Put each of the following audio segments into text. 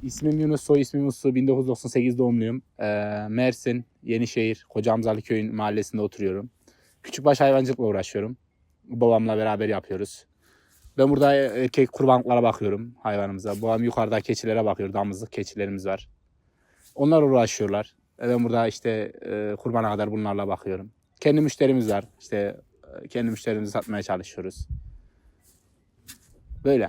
İsmim Yunus, soy ismim Uslu. 1998 doğumluyum. Mersin, Yenişehir, Kocamzalı köyün mahallesinde oturuyorum. Küçükbaş hayvancılıkla uğraşıyorum. Babamla beraber yapıyoruz. Ben burada erkek kurbanlıklara bakıyorum hayvanımıza. Babam yukarıda keçilere bakıyor. Damızlık keçilerimiz var. Onlar uğraşıyorlar. Ben burada işte kurbana kadar bunlarla bakıyorum. Kendi müşterimiz var. İşte kendi müşterimizi satmaya çalışıyoruz. Böyle.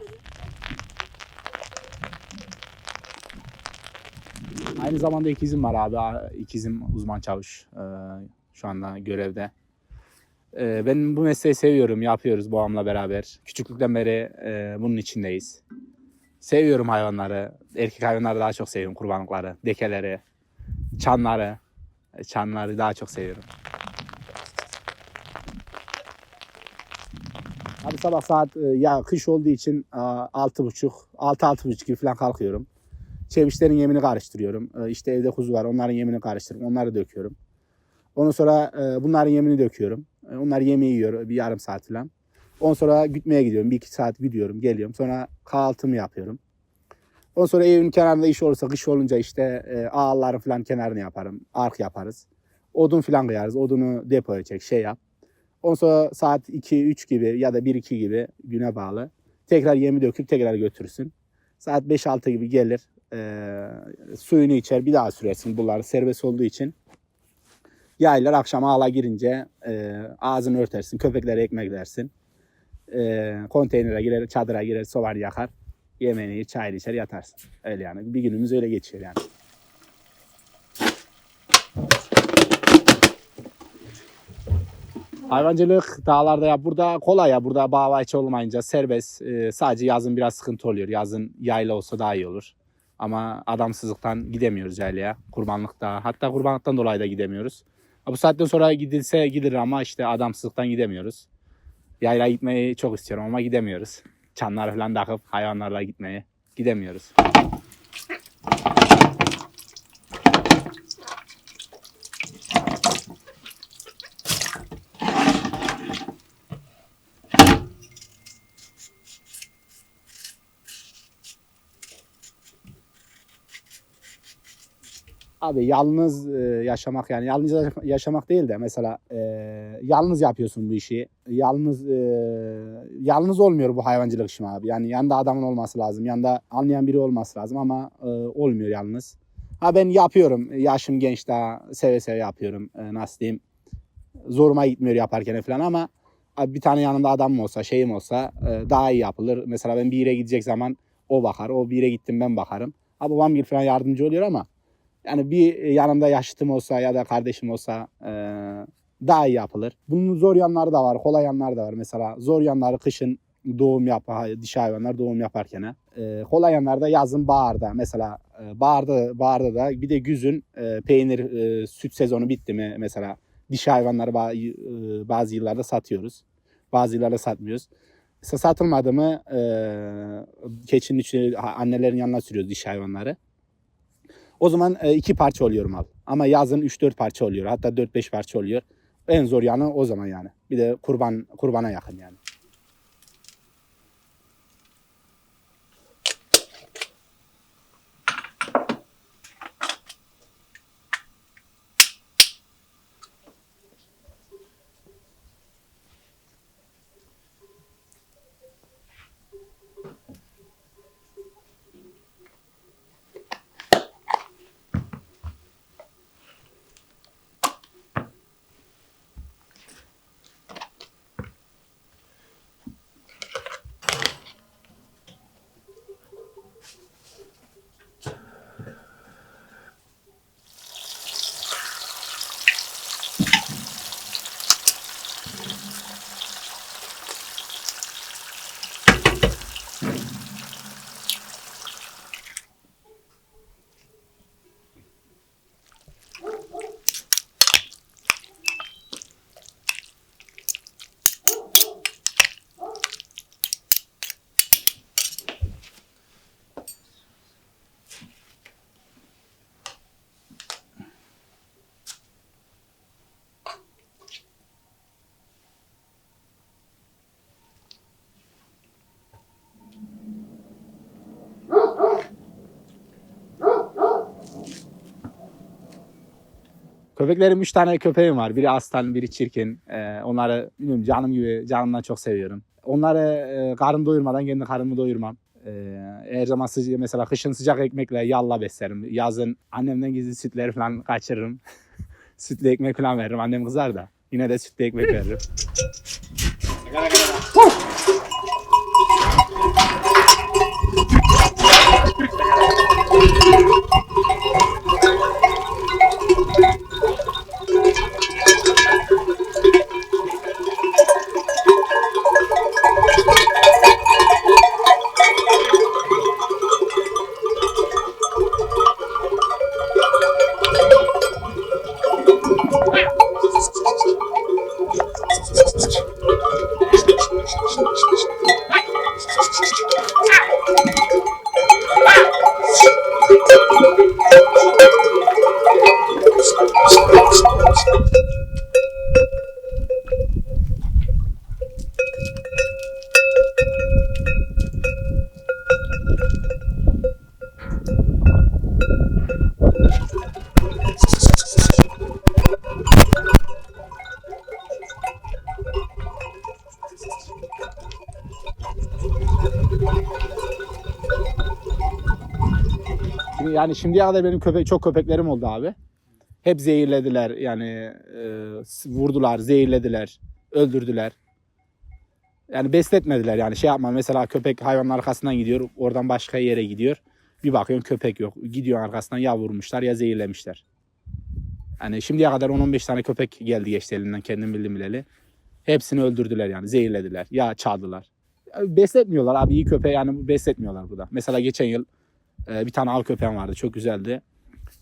Aynı zamanda ikizim var abi. İkizim uzman çavuş. Şu anda görevde. Ben bu mesleği seviyorum. Yapıyoruz babamla beraber. Küçüklükten beri bunun içindeyiz. Seviyorum hayvanları. Erkek hayvanları daha çok seviyorum. Kurbanlıkları, dekeleri, çanları. Çanları daha çok seviyorum. Abi sabah saat ya kış olduğu için 6.30 gibi falan kalkıyorum. Çevişlerin yemini karıştırıyorum. İşte evde kuzu var, onların yemini karıştırıp onları döküyorum. Ondan sonra bunların yemini döküyorum. Onlar yemeği yiyor bir yarım saat falan. Ondan sonra gütmeye gidiyorum. 1-2 saat gidiyorum, geliyorum. Sonra kahvaltımı yapıyorum. Ondan sonra evin kenarında iş olursa, kış olunca işte ağların falan kenarını yaparım. Ark yaparız. Odun falan koyarız. Odunu depoya çek, şey yap. Ondan sonra saat 2-3 gibi ya da 1-2 gibi güne bağlı. Tekrar yemi döküp tekrar götürürsün. Saat 5-6 gibi gelir. Suyunu içer, bir daha sürersin. Bunlar serbest olduğu için. Yaylar akşam ağla girince ağzını örtersin. Köpeklere ekmek dersin. Konteynere girer, çadıra girer, sobanı yakar. Yemeğini, çayını içer, yatarsın. Öyle yani. Bir günümüz öyle geçiyor yani. Hayvancılık dağlarda ya burada kolay ya. Burada bağ bahçe olmayınca serbest. Sadece yazın biraz sıkıntı oluyor. Yazın yayla olsa daha iyi olur. Ama adamsızlıktan gidemiyoruz yaylaya. Kurbanlıkta, hatta kurbanlıktan dolayı da gidemiyoruz. Bu saatten sonra gidilse gidilir ama işte adamsızlıktan gidemiyoruz. Yayla gitmeyi çok istiyorum ama gidemiyoruz. Çanlar falan takıp hayvanlarla gitmeye gidemiyoruz. Abi yalnız yaşamak, yani yalnız yaşamak değil de mesela yalnız yapıyorsun bu işi. Yalnız olmuyor bu hayvancılık işi abi. Yani yanında adamın olması lazım. Yanında anlayan biri olması lazım ama olmuyor yalnız. Ha ben yapıyorum. Yaşım genç, daha seve seve yapıyorum. Nasıl diyeyim? Zoruma gitmiyor yaparken falan ama abi bir tane yanımda adamım olsa, şeyim olsa daha iyi yapılır. Mesela ben bir yere gidecek zaman o bakar. O bir yere gittim ben bakarım. Ha babam gibi falan yardımcı oluyor ama yani bir yanımda yaşıtım olsa ya da kardeşim olsa daha iyi yapılır. Bunun zor yanları da var, kolay yanları da var. Mesela zor yanları kışın dişi hayvanlar doğum yaparken. Kolay yanları da yazın baharda. Mesela baharda da bir de güzün peynir, süt sezonu bitti mi mesela dişi hayvanları bazı yıllarda satıyoruz. Bazı yıllarda satmıyoruz. Mesela satılmadı mı keçinin içine annelerin yanına sürüyoruz dişi hayvanları. O zaman 2 parça oluyor mal. Ama yazın 3-4 parça oluyor. Hatta 4-5 parça oluyor. En zor yanı o zaman yani. Bir de kurbana yakın yani. Köpeklerim 3 tane köpeğim var. Biri aslan, biri çirkin. Onları bilmiyorum, canım gibi, canımdan çok seviyorum. Onları karın doyurmadan kendi karnımı doyurmam. Her zaman mesela kışın sıcak ekmekle yalla beslerim. Yazın annemden gizli sütleri falan kaçırırım. Sütlü ekmek falan veririm. Annem kızar da. Yine de sütlü ekmek veririm. Yani şimdiye kadar benim çok köpeklerim oldu abi. Hep zehirlediler yani vurdular, zehirlediler, öldürdüler. Yani besletmediler yani şey yapma mesela köpek hayvanın arkasından gidiyor oradan başka yere gidiyor. Bir bakıyorsun köpek yok. Gidiyor arkasından ya vurmuşlar ya zehirlemişler. Yani şimdiye kadar 10-15 tane köpek geldi geçti elinden kendim bildim bileli. Hepsini öldürdüler yani zehirlediler ya çaldılar. Besletmiyorlar abi iyi köpeği yani besletmiyorlar burada. Mesela geçen yıl bir tane av köpeğim vardı çok güzeldi.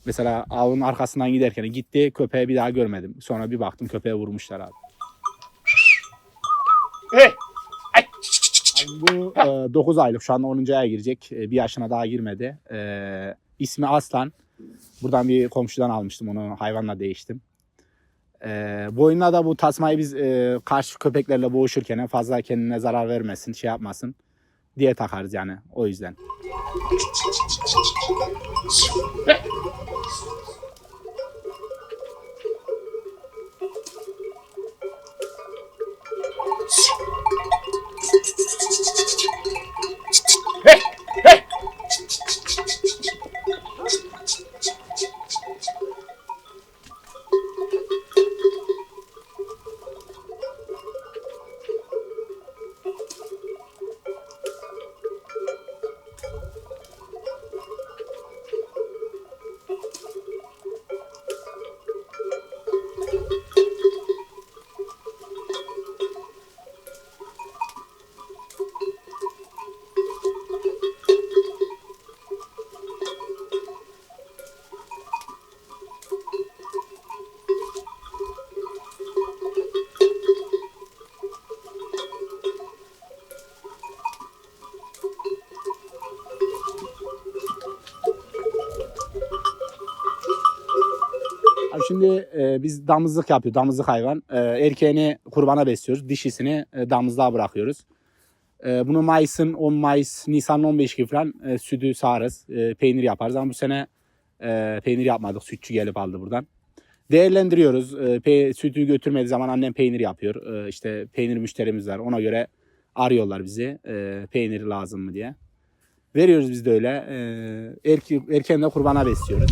Mesela avın arkasından giderken gitti köpeği bir daha görmedim. Sonra bir baktım köpeğe vurmuşlar abi. Yani bu 9 aylık şu anda 10. aya girecek. Bir yaşına daha girmedi. İsmi Aslan. Buradan bir komşudan almıştım onu hayvanla değiştim. Boynuna da bu tasmayı biz karşı köpeklerle boğuşurken fazla kendine zarar vermesin şey yapmasın diye takarız yani o yüzden. Abi şimdi biz damızlık yapıyoruz. Damızlık hayvan. Erkeğini kurbana besliyoruz. Dişisini damızlığa bırakıyoruz. Bunu Mayıs'ın 10 Mayıs, Nisan'ın 15 gibi falan sütü sağarız. Peynir yaparız ama bu sene peynir yapmadık. Sütçü gelip aldı buradan. Değerlendiriyoruz. Sütü götürmediği zaman annem peynir yapıyor. İşte peynir müşterimiz var. Ona göre arıyorlar bizi. Peynir lazım mı diye. Veriyoruz biz de öyle. Erkeğini de kurbana besliyoruz.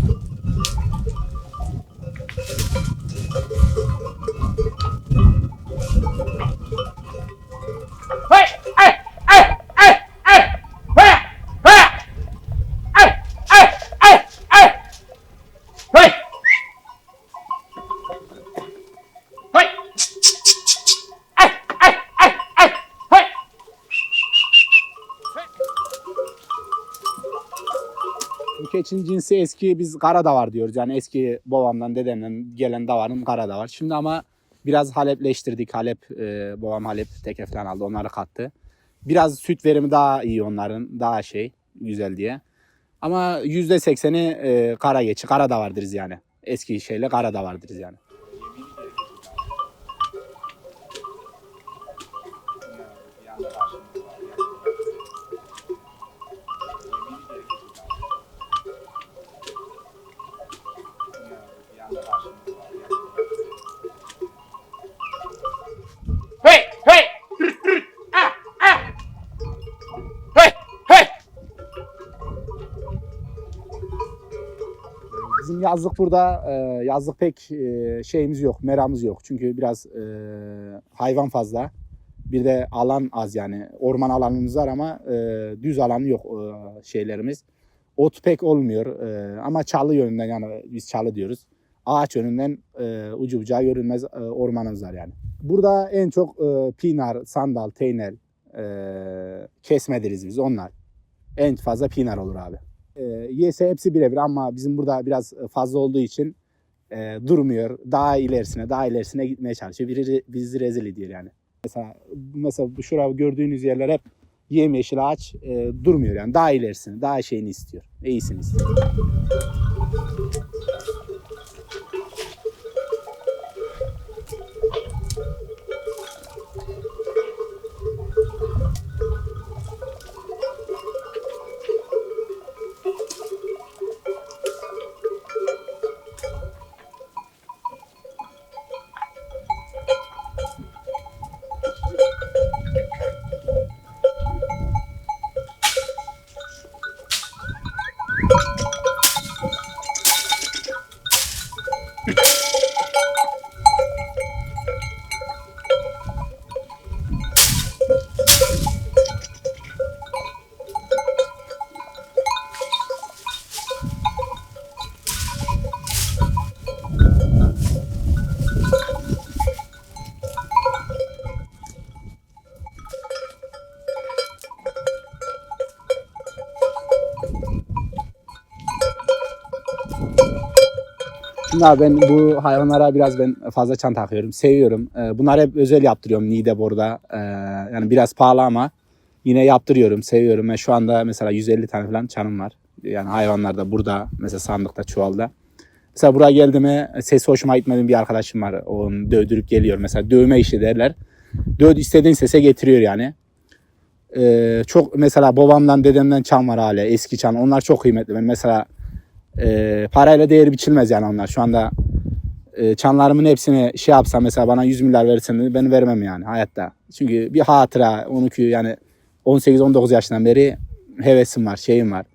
Bu keçinin cinsi eski biz Karadavar diyoruz. Yani eski babamdan dedemden gelen davarın Karadavar. Şimdi ama biraz Halepleştirdik. Babam Halep teke falan aldı. Onları kattı. Biraz süt verimi daha iyi onların. Daha güzel diye. Ama %80'i kara geçi. Karadavar deriz yani. Eski şeyle Karadavar deriz yani. Bizim yazlık burada yazlık pek şeyimiz yok, meramız yok. Çünkü biraz hayvan fazla. Bir de alan az yani. Orman alanımız var ama düz alanı yok şeylerimiz. Ot pek olmuyor ama çalı yönünden yani biz çalı diyoruz. Ağaç yönünden ucu bucağı görünmez ormanımız var yani. Burada en çok pinar, sandal, teynel, kesme deriz biz onlar. En fazla pinar olur abi. Yese hepsi birebir ama bizim burada biraz fazla olduğu için durmuyor. Daha ilerisine gitmeye çalışıyor. Biri bizi rezil ediyor yani. Mesela bu şurada gördüğünüz yerler hep yemyeşil ağaç durmuyor yani. Daha ilerisini, daha şeyini istiyor. İyisini istiyor. Şimdi ben bu hayvanlara biraz fazla çan takıyorum. Seviyorum. Bunları hep özel yaptırıyorum Niğde burada. Yani biraz pahalı ama yine yaptırıyorum. Seviyorum. Ben şu anda mesela 150 tane falan çanım var. Yani hayvanlar da burada mesela sandıkta çuvalda. Mesela buraya geldiğime sesi hoşuma gitmediğim bir arkadaşım var. Onu dövdürüp geliyor. Mesela dövme işi derler. İstediğin sese getiriyor yani. Çok mesela babamdan dedemden çan var hala. Eski çan. Onlar çok kıymetli. Ben mesela parayla değeri biçilmez yani onlar. Şu anda çanlarımın hepsini şey yapsam mesela bana 100 milyar verirsen ben vermem yani hayatta. Çünkü bir hatıra onunki yani 18-19 yaşından beri hevesim var, şeyim var.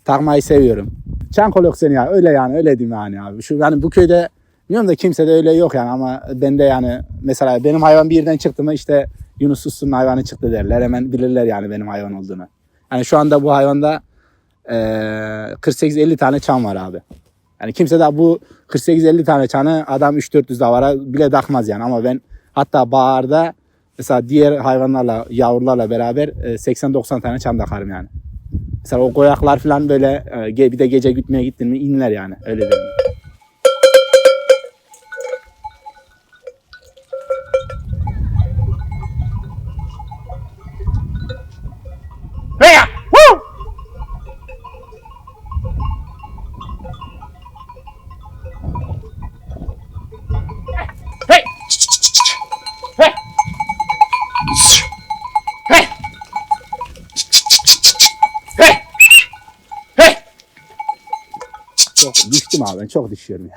Takmayı seviyorum. Çan koleksiyonu ya öyle yani öyle diyeyim yani abi. Şu yani bu köyde bilmiyorum da kimse de öyle yok yani ama bende yani mesela benim hayvan bir yerden çıktı mı işte Yunus Uslu'nun hayvanı çıktı derler. Hemen bilirler yani benim hayvan olduğunu. Yani şu anda bu hayvanda 48-50 tane çan var abi. Yani kimse de bu 48-50 tane çanı adam 3-400 davara bile takmaz yani. Ama ben hatta baharda mesela diğer hayvanlarla, yavrularla beraber 80-90 tane çan takarım yani. Mesela o koyaklar falan böyle bir de gece gütmeye gittin mi inler yani. Öyle diyeyim. Çok düştüm abi ben çok düşüyorum ya.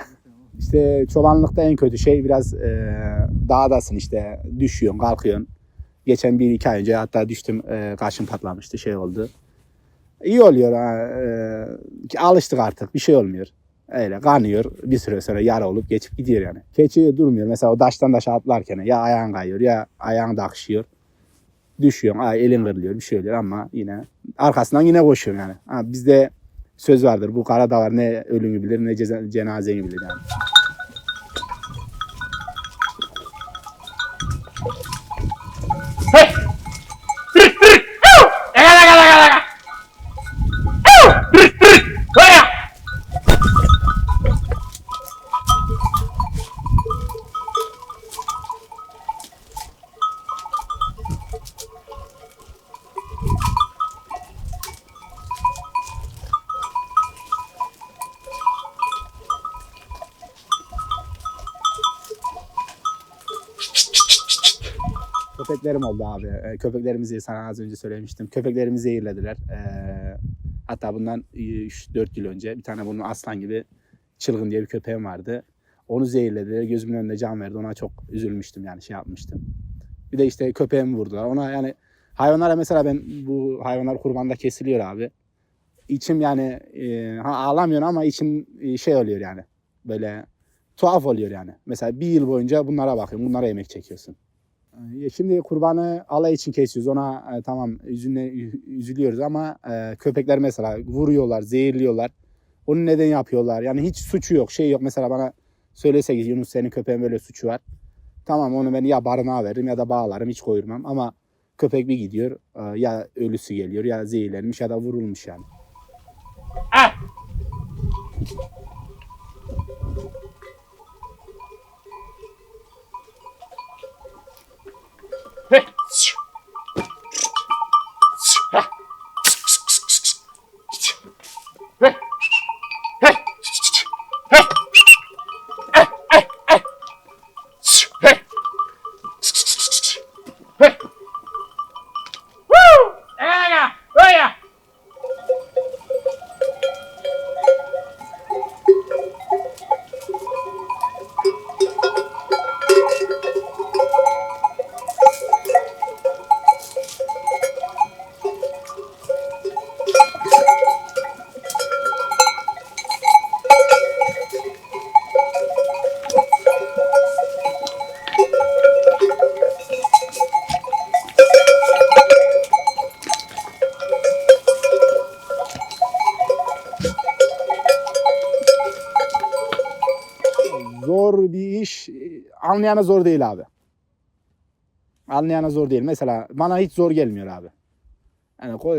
İşte çobanlıkta en kötü şey biraz dağdasın işte düşüyorsun kalkıyorsun. Geçen 1-2 ay önce hatta düştüm kaşım patlamıştı şey oldu. İyi oluyor alıştık artık bir şey olmuyor. Öyle kanıyor bir süre sonra yara olup geçip gidiyor yani. Keçi durmuyor mesela o taştan taşa atlarken ya ayağın kayıyor ya ayağın da akışıyor. Düşüyorsun elin kırılıyor bir şey oluyor ama yine arkasından yine koşuyorsun yani. Bizde söz vardır bu kara da var ne ölünü bilir ne cenazeni bilir yani. Köpeklerim oldu abi. Köpeklerimizi sana az önce söylemiştim. Köpeklerimi zehirlediler. Hatta bundan 3-4 yıl önce bir tane bunun aslan gibi çılgın diye bir köpeğim vardı. Onu zehirlediler. Gözümün önünde can verdi. Ona çok üzülmüştüm yani şey yapmıştım. Bir de işte köpeğimi vurdular. Ona yani hayvanlara mesela ben bu hayvanlar kurbanda kesiliyor abi. içim yani ağlamıyorum ama içim şey oluyor yani. Böyle tuhaf oluyor yani. Mesela bir yıl boyunca bunlara bakıyorum. Bunlara yemek çekiyorsun. Şimdi kurbanı alay için kesiyoruz. Ona tamam üzülüyoruz ama köpekler mesela vuruyorlar, zehirliyorlar. Onu neden yapıyorlar? Yani hiç suçu yok, şey yok. Mesela bana söylese ki Yunus senin köpeğin böyle suçu var. Tamam onu ben ya barınağa veririm ya da bağlarım hiç koyurmam. Ama köpek bir gidiyor ya ölüsü geliyor ya zehirlenmiş ya da vurulmuş yani. Ah! Hey! Ha! Hey! Hey! Hey! Hey! Hey! Woo! Aya! Aya! Zor bir iş. Anlayana zor değil abi. Anlayana zor değil. Mesela bana hiç zor gelmiyor abi.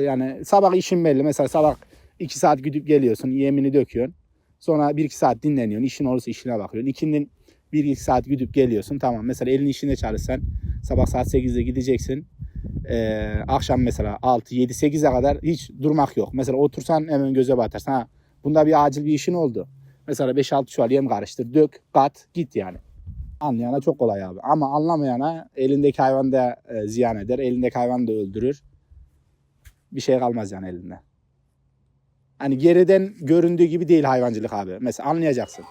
Yani sabah işin belli. Mesela sabah 2 saat gidip geliyorsun. Yemini döküyorsun. Sonra 1-2 saat dinleniyorsun. İşin olursa işine bakıyorsun. İkindin 1-2 saat gidip geliyorsun. Tamam. Mesela elin işinde çalışsan sabah saat 8'de gideceksin. Akşam mesela 6-7-8'e kadar hiç durmak yok. Mesela otursan hemen göze batarsın. Ha, bunda bir acil bir işin oldu. Mesela 5-6 çuval yem karıştır. Dök, kat, git yani. Anlayana çok kolay abi. Ama anlamayana elindeki hayvan da ziyan eder. Elindeki hayvan da öldürür. Bir şey kalmaz yani elinde. Hani geriden göründüğü gibi değil hayvancılık abi. Mesela anlayacaksın.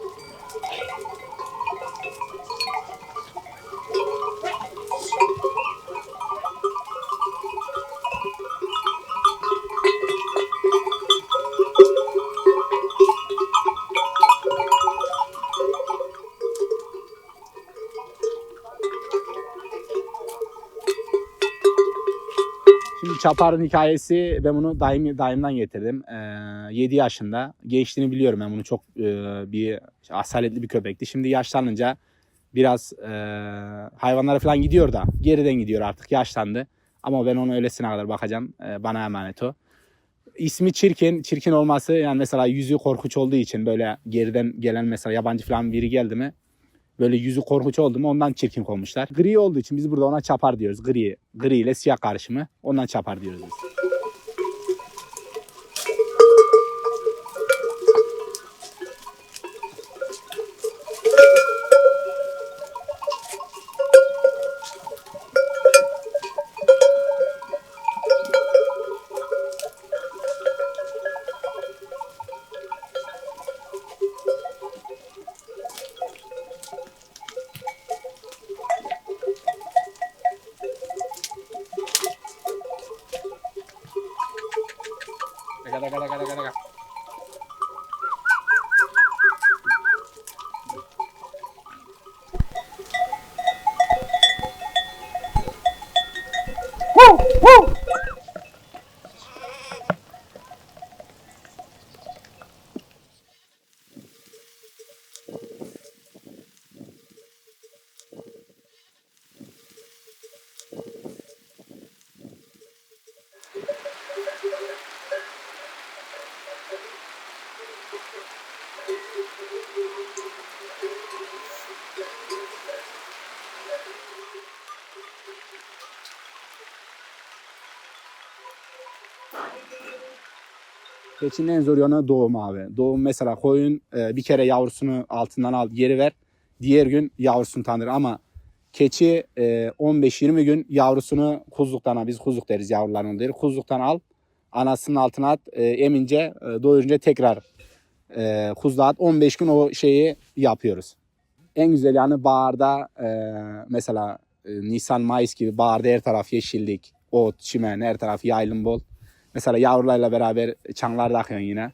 Şimdi Çapar'ın hikayesi ben bunu dayımdan getirdim. 7 yaşında. Gençliğini biliyorum ben bunu çok bir asaletli bir köpekti. Şimdi yaşlanınca biraz hayvanlara falan gidiyor da geriden gidiyor artık yaşlandı. Ama ben onu öylesine kadar bakacağım. Bana emanet o. İsmi Çirkin. Çirkin olması yani mesela yüzü korkunç olduğu için böyle geriden gelen mesela yabancı falan biri geldi mi böyle yüzü korkunç oldu mu ondan çirkin konmuşlar. Gri olduğu için biz burada ona Çapar diyoruz. Gri ile siyah karışımı. Ondan Çapar diyoruz biz. Woo! Woo! Keçinin en zor yanı doğum abi. Doğum mesela koyun bir kere yavrusunu altından al geri ver. Diğer gün yavrusunu tanır ama keçi 15-20 gün yavrusunu kuzluktan al. Biz kuzluk deriz yavrularını deriz. Kuzluktan al. Anasının altına at. Emince doyurunca tekrar kuzluğa at. 15 gün o şeyi yapıyoruz. En güzel yanı baharda mesela Nisan, Mayıs gibi baharda her taraf yeşillik, ot, çimen, her taraf yaylım bol. Mesela yavrularla beraber çanlar takıyorsun yine.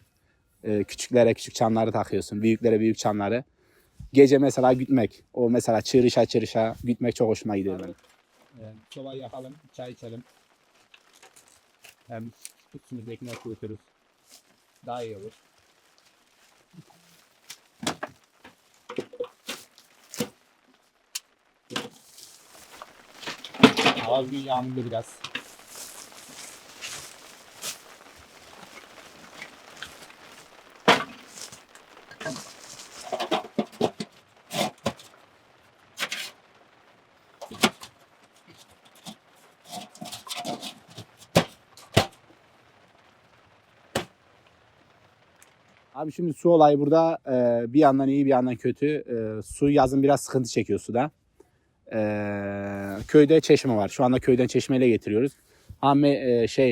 Küçüklere küçük çanları takıyorsun. Büyüklere büyük çanları. Gece mesela gütmek. O mesela çığırışa çığırışa gütmek çok hoşuma gidiyor benim. Sobayı yakalım, çay içelim. Hem üstümüzde ekmek kuruturuz. Daha iyi olur. Hava bugün yağmurlu biraz. Abi şimdi su olayı burada bir yandan iyi bir yandan kötü. Su yazın biraz sıkıntı çekiyor suda. Köyde çeşme var. Şu anda köyden çeşmeyle getiriyoruz. Ama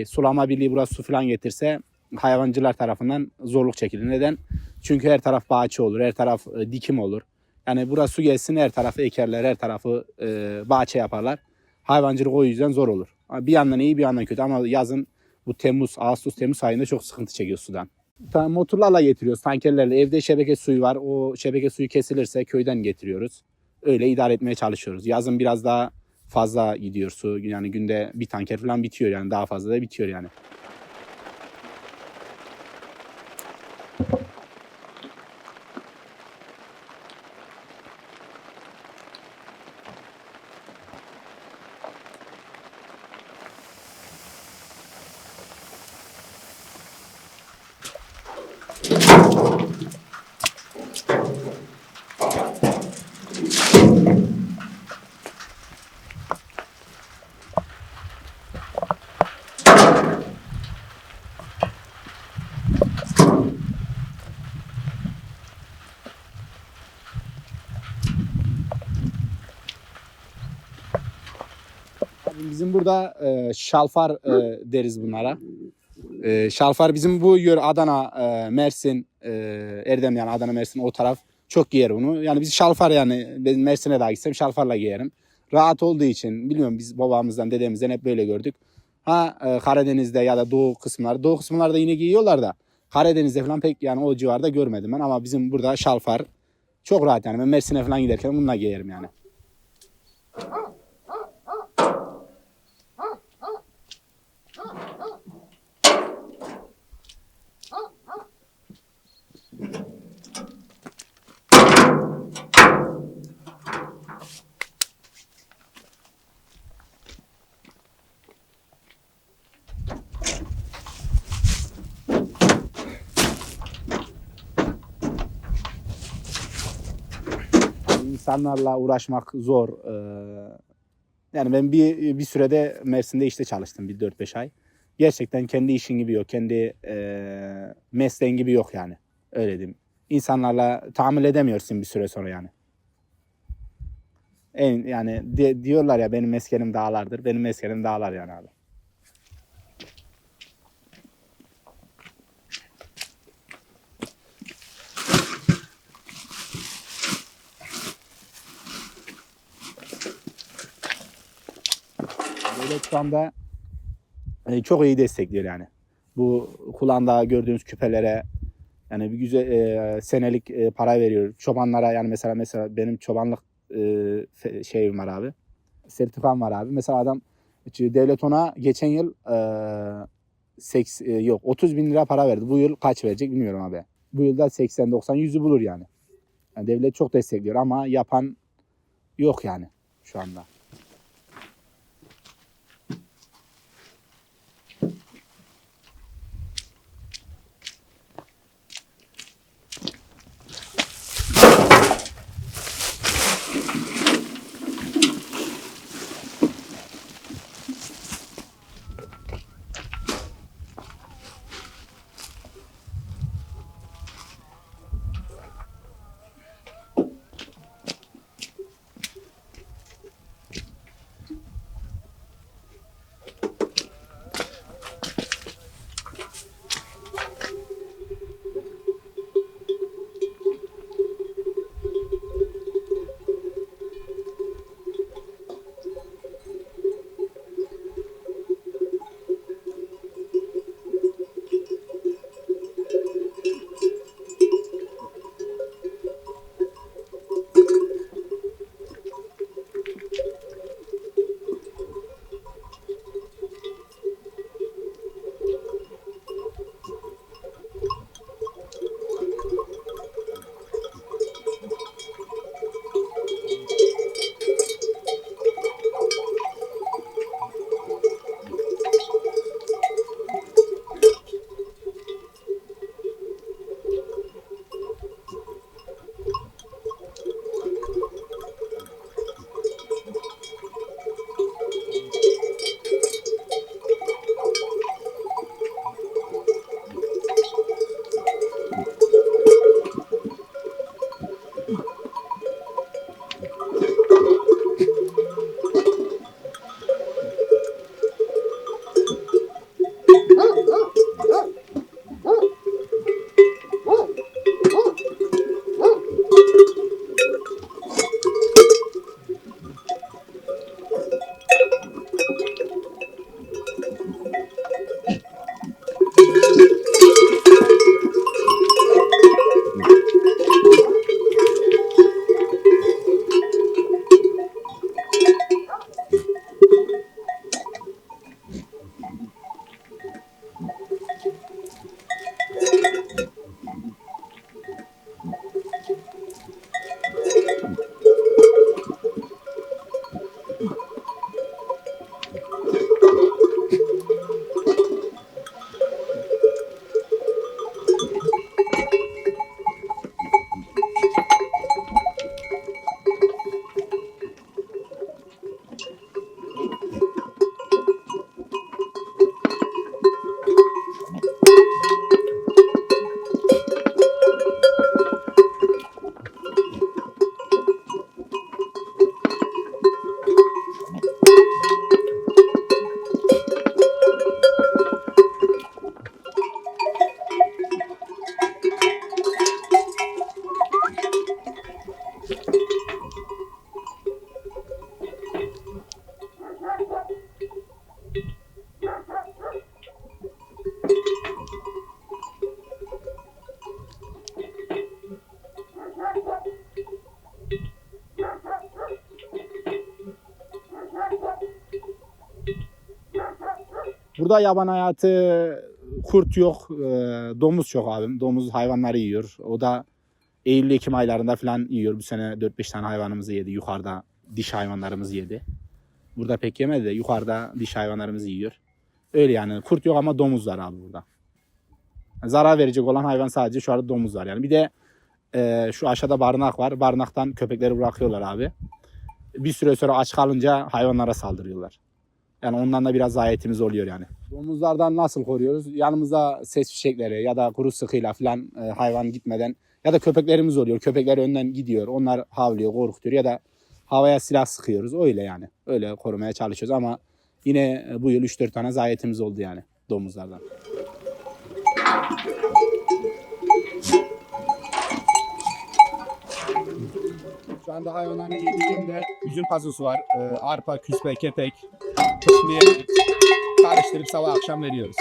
sulama birliği burası su falan getirse hayvancılar tarafından zorluk çekilir. Neden? Çünkü her taraf bahçe olur, her taraf dikim olur. Yani burası su gelsin her tarafı ekerler, her tarafı bahçe yaparlar. Hayvancılık o yüzden zor olur. Bir yandan iyi bir yandan kötü ama yazın bu Ağustos-Temmuz ayında çok sıkıntı çekiyor sudan. Motorlarla getiriyoruz, tankerlerle. Evde şebeke suyu var. O şebeke suyu kesilirse köyden getiriyoruz. Öyle idare etmeye çalışıyoruz. Yazın biraz daha fazla gidiyor su. Yani günde bir tanker falan bitiyor yani. Daha fazla da bitiyor yani. Bizim burada şalfar deriz bunlara. Şalfar bizim bu Adana, Mersin, Erdem yani Adana, Mersin o taraf çok giyer bunu. Yani biz şalfar yani ben Mersin'e daha gitsem şalfarla giyerim. Rahat olduğu için bilmiyorum biz babamızdan dedemizden hep böyle gördük. Karadeniz'de ya da Doğu kısımlarda yine giyiyorlar da Karadeniz'de falan pek yani o civarda görmedim ben ama bizim burada şalfar çok rahat yani ben Mersin'e falan giderken bununla giyerim yani. İnsanlarla uğraşmak zor. Yani ben bir sürede Mersin'de işte çalıştım bir 4-5 ay. Gerçekten kendi işin gibi yok. Kendi mesleğin gibi yok yani. Öyle diyeyim. İnsanlarla tahammül edemiyorsun bir süre sonra yani. Yani diyorlar ya benim meskenim dağlardır. Benim meskenim dağlar yani abi. Devlet şu anda çok iyi destekliyor yani. Bu kulağında gördüğünüz küpelere yani bir güzel senelik para veriyor. Çobanlara yani mesela benim çobanlık şeyim var abi. Sertifikam var abi. Mesela adam devlet ona geçen yıl 30 bin lira para verdi. Bu yıl kaç verecek bilmiyorum abi. Bu yılda 80, 90, 100'ü bulur yani. Yani devlet çok destekliyor ama yapan yok yani şu anda. Burada yaban hayatı kurt yok, domuz çok abim. Domuz hayvanları yiyor. O da Eylül-Ekim aylarında falan yiyor. Bu sene 4-5 tane hayvanımızı yedi. Yukarıda diş hayvanlarımızı yedi. Burada pek yemedi de yukarıda diş hayvanlarımızı yiyor. Öyle yani kurt yok ama domuz var abi burada. Zarar verecek olan hayvan sadece şu anda domuz var yani. Bir de şu aşağıda barınak var. Barınaktan köpekleri bırakıyorlar abi. Bir süre sonra aç kalınca hayvanlara saldırıyorlar. Yani ondan da biraz zayiatimiz oluyor yani. Domuzlardan nasıl koruyoruz? Yanımızda ses fişekleri ya da kuru sıkıyla falan hayvan gitmeden ya da köpeklerimiz oluyor. Köpekler önden gidiyor. Onlar havlıyor, korkutuyor ya da havaya silah sıkıyoruz. Öyle yani. Öyle korumaya çalışıyoruz ama yine bu yıl 3-4 tane zayiatimiz oldu yani domuzlardan. Şu anda hayvanların yediğinde üzüm pazusu var. Arpa, küspe, kepek, toplayıp karıştırıp sabah akşam veriyoruz.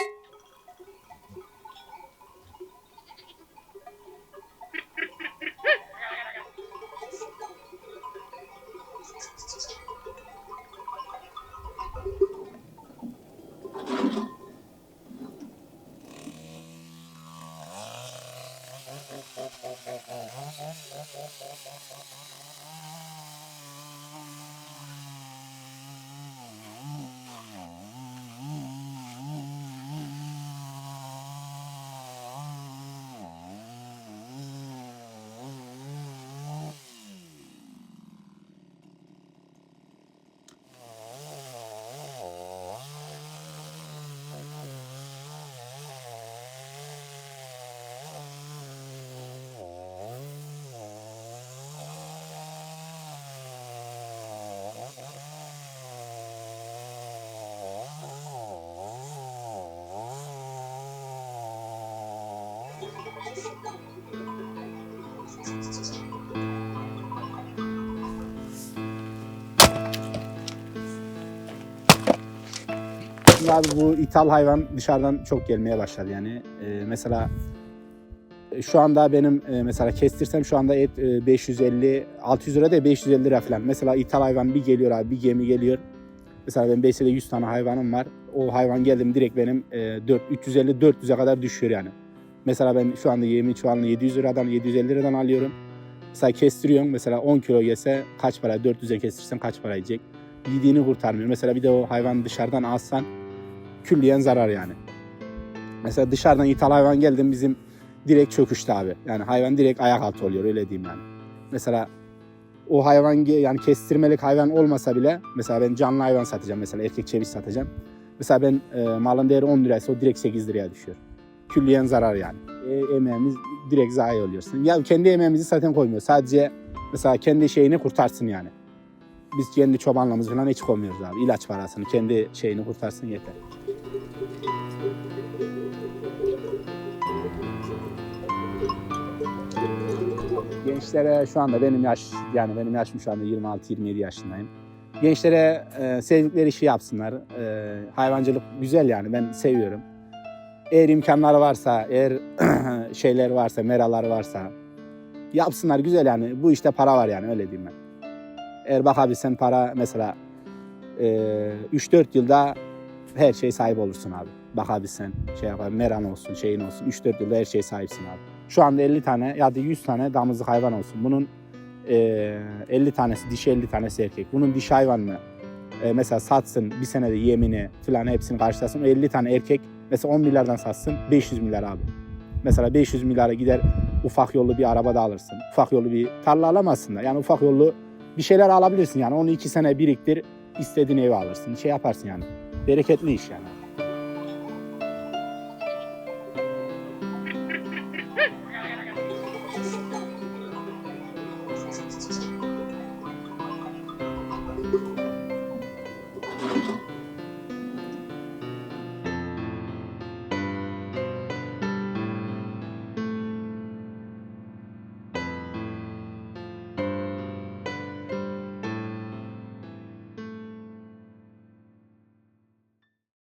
Şimdi abi bu ithal hayvan dışarıdan çok gelmeye başladı yani. Mesela şu anda benim mesela kestirsem şu anda et 550 600 lira değil 550 lira falan. Mesela ithal hayvan bir geliyor abi, bir gemi geliyor. Mesela ben beslede 100 tane hayvanım var. O hayvan geldi mi direkt benim 350-400'e kadar düşüyor yani. Mesela ben şu anda yemin çuvalını 700 liradan 750 liradan alıyorum. Mesela kestiriyorum. Mesela 10 kilo yese kaç para? 400'e kestirsen kaç para yiyecek? Yediğini kurtarmıyor. Mesela bir de o hayvan dışarıdan alsan külliyen zarar yani. Mesela dışarıdan ithal hayvan geldi mi bizim direkt çöküştü abi. Yani hayvan direkt ayak altı oluyor öyle diyeyim yani. Mesela o hayvan yani kestirmelik hayvan olmasa bile mesela ben canlı hayvan satacağım mesela erkek çeviş satacağım. Mesela ben malın değeri 10 liraysa o direkt 8 liraya düşüyor. Külliyen zarar yani. Emeğimiz direkt zayi oluyorsun. Ya kendi emeğimizi zaten koymuyor. Sadece mesela kendi şeyini kurtarsın yani. Biz kendi çobanlığımızı falan hiç koymuyoruz abi. İlaç parasını kendi şeyini kurtarsın yeter. Gençlere şu anda benim yaşım şu anda 26-27 yaşındayım. Gençlere sevdikleri işi yapsınlar. Hayvancılık güzel yani ben seviyorum. Eğer imkanları varsa, eğer şeyler varsa, meraları varsa yapsınlar güzel yani. Bu işte para var yani öyle diyeyim ben. Eğer bakabilsen para mesela 3-4 yılda her şeye sahip olursun abi. Bakabilsen şey yapar, meran olsun, şeyin olsun. 3-4 yılda her şeye sahipsin abi. Şu anda 50 tane ya da 100 tane damızlık hayvan olsun. Bunun 50 tanesi dişi 50 tanesi erkek. Bunun dişi hayvanını mesela satsın bir senede yemini falan hepsini karşılasın. 50 tane erkek mesela 10 milyardan satsın 500 milyar abi. Mesela 500 milyara gider ufak yollu bir araba da alırsın. Ufak yollu bir tarla alamazsın da. Yani ufak yollu bir şeyler alabilirsin yani. Onu 2 sene biriktir istediğin evi alırsın. Şey yaparsın yani. Bereketli iş yani.